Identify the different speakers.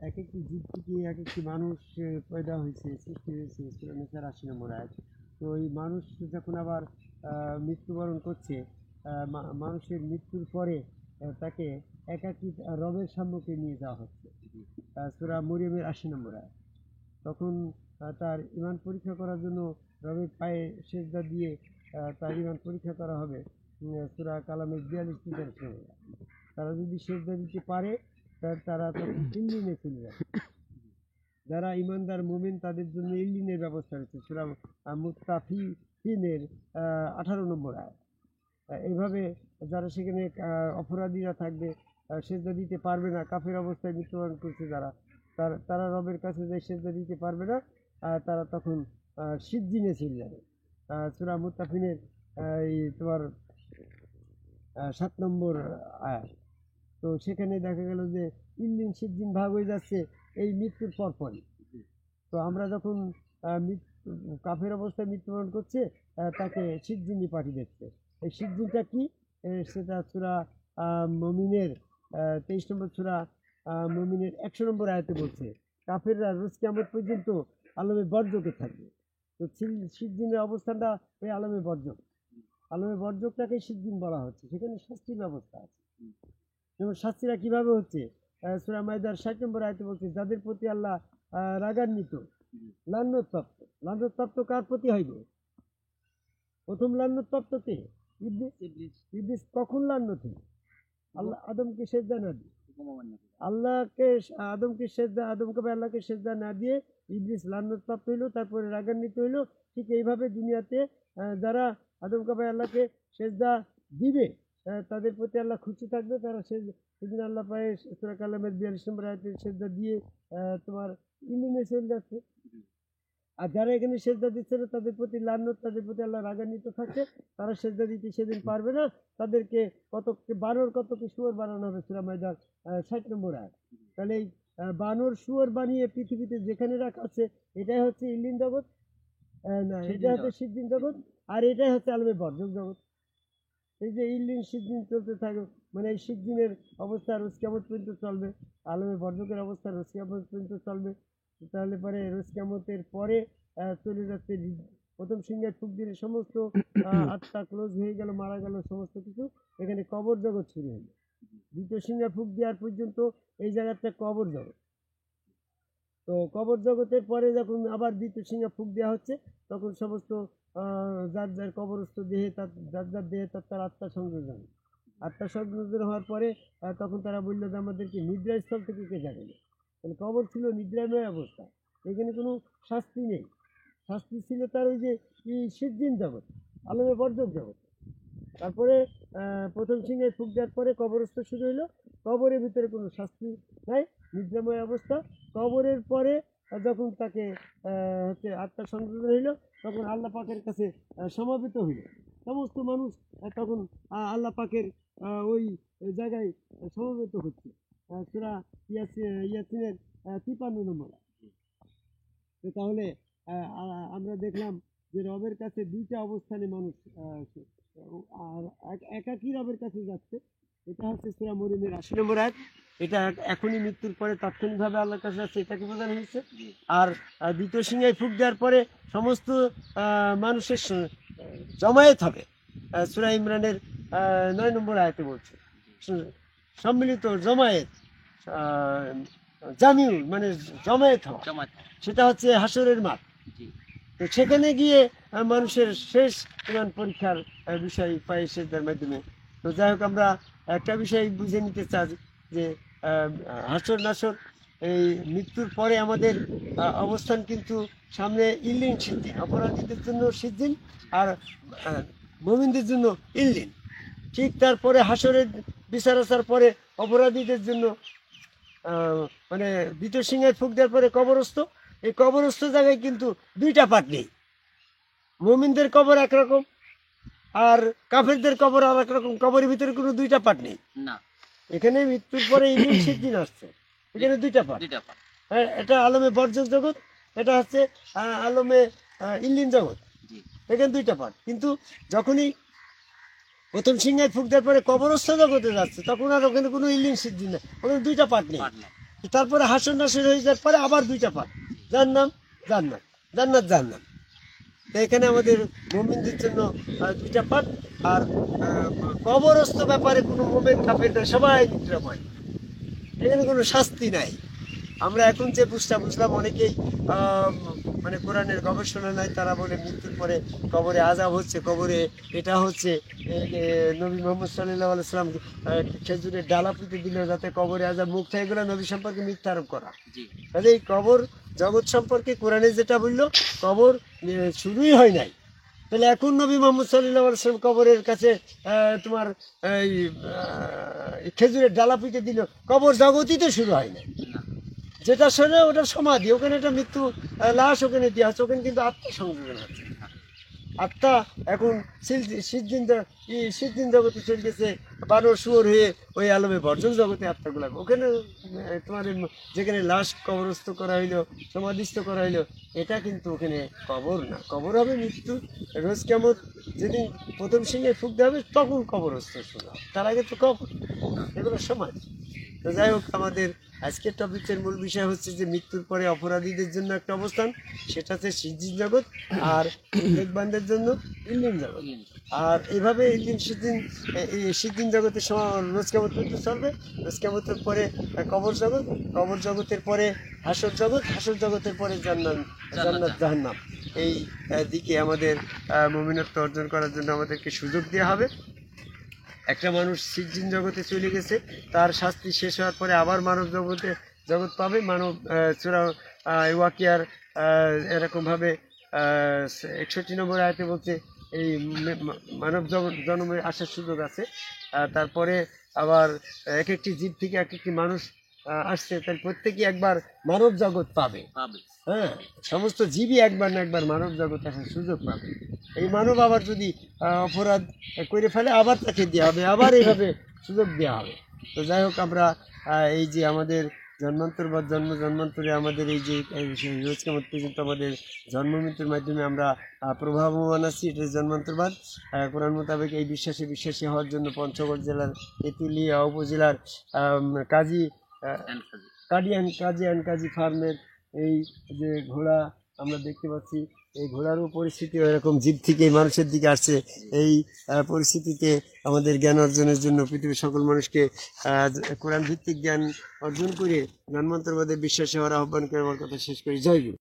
Speaker 1: এক একটি জীব থেকে এক একটি মানুষ পয়দা হয়েছে, সৃষ্টি হয়েছে, সূরা নিসার ৮০ নম্বর আয়াত। তো এই মানুষ যখন আবার মৃত্যুবরণ করছে, মানুষের মৃত্যুর পরে তাকে একাকী রবের সম্মুখে নিয়ে যাওয়া হচ্ছে, সূরা মরিয়মের ৮০ নম্বর আয়াত। তখন তার ঈমান পরীক্ষা করার জন্য রবের পায়ে সেজদা দিয়ে তার ঈমান পরীক্ষা করা হবে, সূরা কালামের ৪২-৪৩ নম্বর আয়াত। তারা যদি সেজদা দিতে পারে তারা তখন ইল্লিনে চলে যাবে। যারা ইমানদার মুমিন তাদের জন্য ইল্লিনের ব্যবস্থা রয়েছে, সূরা মুত্তাফিফিনের ১৮ নম্বর আয়াত। এইভাবে যারা সেখানে অপরাধীরা থাকবে, সেজদা দিতে পারবে না, কাফের অবস্থায় মৃত্যুবরণ করছে যারা, তারা রবের কাছে যে সেজদা দিতে পারবে না, তারা তখন সিজ্জিনে চলে যাবে। সূরা মুত্তাফিনের তোমার ৭ নম্বর আয়াত। তো সেখানে দেখা গেল যে ইল্লিন সিজ্জিন ভাগ হয়ে যাচ্ছে এই মৃত্যুর পরপরই। তো আমরা যখন কাফের অবস্থায় মৃত্যুবরণ করছে, তাকে সিজ্জিনই পাঠিয়ে দিচ্ছে। এই সিজ্জিনটা কি, সেটা সূরা মুমিনের ২৩ নম্বর সূরা মুমিনের ১০০ নম্বর আয়াতে বলছে, কাফেররা রোজ কিয়ামত পর্যন্ত আলমে বর্জকে থাকবে। তো সিজ্জিনের অবস্থানটা ওই আলমে বর্জক, আলমে বর্জকটাকে সিজ্জিন বলা হচ্ছে। সেখানে শাস্তির ব্যবস্থা আছে। যেমন শাস্তিরা কিভাবে হচ্ছে, সূরা মাইদার ৬০ নম্বর আয়াতে বলছে, যাদের প্রতি আল্লাহ রাগান্বিত, লান্নতপ্ত। লান্নতপ্ত কার প্রতি হইবে? প্রথম লান্নতপ্ত কে? ইবলিস। ইবলিস কখন লান্নত হলো? আল্লাহ আদমকে সেজদা না দিয়ে, আদমকে আল্লাহকে সেজদা না দিয়ে ইবলিস লান্নতপ্রাপ্ত হইল, তারপরে রাগান্বিত হইল। ঠিক এইভাবে দুনিয়াতে যারা আদমকে আল্লাহকে সেজদা দিবে, তাদের প্রতি আল্লাহ খুশি থাকবে। তারা সেদিন আল্লাহ পায়ে সূরা কালামের ৪২ নম্বর আয়াতে সেজদা দিয়ে তোমার ইলিমে চলে যাচ্ছে। আর যারা এখানে সেজদা দিচ্ছে না, তাদের প্রতি লানত, তাদের প্রতি আল্লাহ রাগান্বিত থাকছে, তারা সেজদা দিতে সেদিন পারবে না। তাদেরকে কতকে বানর, কতকে শুয়োর বানানো হবে, সূরা মাইদার ৬০ নম্বর আয়াত। তাহলে এই বানর শুয়োর বানিয়ে পৃথিবীতে যেখানে রাখা আছে, এটাই হচ্ছে ইল্লিন জগৎ, না এটা হচ্ছে সিদ্দিন জগৎ, আর এটাই হচ্ছে আলমে বর্জক জগৎ। এই যে ইল্লিন সিদ্দিন চলতে থাকে, মানে এই সিদ্দিনের অবস্থা রোজ কিয়ামত পর্যন্ত চলবে, আলমে বর্জকের অবস্থা রোজ কিয়ামত পর্যন্ত চলবে। তাহলে পরে রোজ কিয়ামতের পরে চলে যাচ্ছে প্রথম সিংহের ফুক দিলে সমস্ত আত্মা ক্লোজ হয়ে গেল, মারা গেল সমস্ত কিছু, এখানে কবর জগৎ শুরু হলো। দ্বিতীয় সিংহের ফুক দেওয়ার পর্যন্ত এই জায়গাটা কবর জগৎ। তো কবর জগতের পরে যখন আবার দ্বিতীয় সিংহে ফুক দেওয়া হচ্ছে, তখন সমস্ত যার যার কবরস্থ দেহে যার যার দেহে তার আত্মা সংযোজন। আত্মা সংযোজন হওয়ার পরে তখন তারা বললো যে আমাদেরকে নিদ্রাস্থল থেকে কে জাগাবে। তাহলে কবর ছিল নিদ্রাময় অবস্থা, এখানে কোনো শাস্তি নেই। শাস্তি ছিল তার ওই যে সিদ্দিন জগৎ, আলমে বর্জক জগৎ। তারপরে প্রথম সিংহে ফুক দেওয়ার পরে কবরস্থ শুরু হইলো। কবরের ভিতরে কোনো শাস্তি নাই, নিদ্রাময় অবস্থা। কবরের পরে যখন তাকে হচ্ছে আত্মা সংযোজন হইল, তখন আল্লাহ পাকের কাছে সমাবেত হইল। সমস্ত মানুষ তখন আল্লাহ পাকের ওই জায়গায় সমবেত হচ্ছে। সূরা ইয়াসিনের ৫৩ নম্বর। তাহলে আমরা দেখলাম যে রবের কাছে দুইটা অবস্থানে মানুষ আর একাকী রবের কাছে যাচ্ছে। এটা হচ্ছে সূরা মরিয়মের ৮০ নম্বর আয়াত। এটা এখনই মৃত্যুর পরে তাৎক্ষণিকভাবে আল্লাহর কাছে যাচ্ছে, এটাকে বোঝানো হয়েছে। আর দ্বিতীয় সিংহে ফুক দেওয়ার পরে সমস্ত মানুষের জমায়েত হবে, সূরা ইমরানের ৯ নম্বর আয়াতে বলছে, সম্মিলিত জমায়েত, জামিউ মানে জমায়েত হওয়া, সেটা হচ্ছে হাসরের মাঠ। তো সেখানে গিয়ে মানুষের শেষ ইমান পরীক্ষার বিষয় পাই সেজদার মাধ্যমে। তো যাই হোক, আমরা একটা বিষয় বুঝে নিতে চাই যে হাসর নাসর, এই মৃত্যুর পরে আমাদের অবস্থান কিন্তু সামনে ইল্লিন সিদ্দিন, অপরাধীদের জন্য সিদ্দিন আর মুমিনদের জন্য ইল্লিন। ঠিক তারপরে হাসরের বিচার আসার পরে অপরাধীদের জন্য মানে দ্বিতীয় সিংহের ফুক দেওয়ার পরে কবরস্থ। এই কবরস্থ জায়গায় কিন্তু দুইটা পার্ট নেই, মুমিনদের কবর একরকম আর কাফেরদের কবর আর একরকম। কবরের ভিতরে কোনো দুইটা পার্ট নেই না। এখানে মৃত্যুর পরে ইল্লিন সিদ্দিন আসছে, এখানে দুইটা পার্ট। হ্যাঁ, এটা আলমে বর্জক জগৎ, এটা হচ্ছে আলমে ইল্লিন জগৎ, এখানে দুইটা পার্ট। কিন্তু যখনই প্রথম সিংহের ফুক দেওয়ার পরে কবরস্থ জগতে যাচ্ছে, তখন আর ওখানে কোনো ইল্লিন সিদ্দিন নেই, ওখানে দুইটা পার্ট নেই। তারপরে হাসর নাসর হয়ে যাওয়ার পরে আবার দুইটা পাঠ, জাহান্নাম জান্নাত, জান্নাত জাহান্নাম। তো এখানে আমাদের মুমিনদের জন্য দুইটা পাঠ। আর কবরস্থ ব্যাপারে কোনো মুমিন কাফের না, সবাই নিদ্রাময়, এখানে কোনো শাস্তি নাই। আমরা এখন যে বুঝলাম অনেকেই মানে কোরআনের গবেষণা নাই, তারা বলে মৃত্যুর পরে কবরে আযাব হচ্ছে, কবরে এটা হচ্ছে। নবী মোহাম্মদ সাল্লাল্লাহু আলাইহি ওয়াসাল্লাম খেজুরের ডালা পুঁতে দিল যাতে কবরে আযাব মুক্ত, এগুলো নবী সম্পর্কে মিথ্যা আরোপ করা। তাহলে এই কবর জগৎ সম্পর্কে কোরআনে যেটা বললো, কবর শুরুই হয় নাই। তাহলে এখন নবী মোহাম্মদ সাল্লাল্লাহু আলাইহি ওয়াসাল্লাম কবরের কাছে তোমার এই খেজুরের ডালা পুঁতে দিল, কবর জগতই তো শুরু হয় নাই। যেটা শোনে ওটা সমাধি, ওখানে একটা মৃত্যু লাশ, ওখানে ইতিহাস, ওখানে কিন্তু আত্মা সংযোজন আছে। আত্মা এখন সিদ্ধিন জগতে চলে গেছে, বানর শুয়োর হয়ে ওই আলমে বর্জন জগতে আত্মাগুলা। ওখানে তোমার যেখানে লাশ কবরস্থ করা হইলো, সমাধিস্থ করা হইলো, এটা কিন্তু ওখানে কবর না। কবর হবে মৃত্যু, রোজ কেমন যেদিন প্রথম সিংহে ফুক দেওয়া হবে তখন কবরস্থ শুরু হবে, তার আগে তো কবর। এগুলো সমাজ। তো যাই হোক, আমাদের আজকের টপিকের মূল বিষয় হচ্ছে যে মৃত্যুর পরে অপরাধীদের জন্য একটা অবস্থান, সেটা হচ্ছে সিদ্ধিন জগৎ, আর বিবেকবানদের জন্য ইল্লিন জগৎ। আর এইভাবে সিদ্ধিন জগতের রোজ কেমত মৃত্যু চলবে, রোজ কেমতের পরে কবর জগৎ, কবর জগতের পরে হাসর জগৎ, হাসর জগতের পরে জান্নাত জাহান্নাম। এই দিকে আমাদের মুমিনত্ব অর্জন করার জন্য আমাদেরকে সুযোগ দেওয়া হবে। একটা মানুষ সিদ্ধিন জগতে চলে গেছে, তার শাস্তি শেষ হওয়ার পরে আবার মানব জগৎ পাবে। মানব চূড়া ওয়াকিয়ার এরকমভাবে 61 নম্বর আয়াতে বলছে এই মানব জন্মে আসার সুযোগ আছে। তারপরে আবার এক একটি জীব থেকে এক একটি মানুষ আসছে, তাই প্রত্যেকেই একবার মানব জগৎ পাবে। হ্যাঁ, সমস্ত জীবই একবার না একবার মানব জগৎ আসার সুযোগ পাবে। এই মানব আবার যদি অপরাধ করে ফেলে আবার তাকে দেওয়া হবে, আবার এইভাবে সুযোগ দেওয়া হবে। তো যাই হোক, আমরা এই যে আমাদের জন্মান্তর বা জন্মান্তরে আমাদের এই যে রোজ কেমন পর্যন্ত আমাদের জন্ম মৃত্যুর মাধ্যমে আমরা প্রভাবমান আছি, এটা জন্মান্তরবাদ। কোরআন মোতাবেক এই বিশ্বাসী হওয়ার জন্য পঞ্চগড় জেলার তেঁতুলিয়া উপজেলার কাজী ফার্মের এই যে ঘোড়া আমরা দেখতে পাচ্ছি, এই ঘোড়ারও পরিস্থিতি এরকম জীব থেকে মানুষের দিকে আসছে। এই পরিস্থিতিতে আমাদের জ্ঞান অর্জনের জন্য পৃথিবীর সকল মানুষকে কোরআন ভিত্তিক জ্ঞান অর্জন করে জন্মান্তরবাদে বিশ্বাসী হওয়ার আহ্বান করে আমার কথা শেষ করি। জয় গুরু।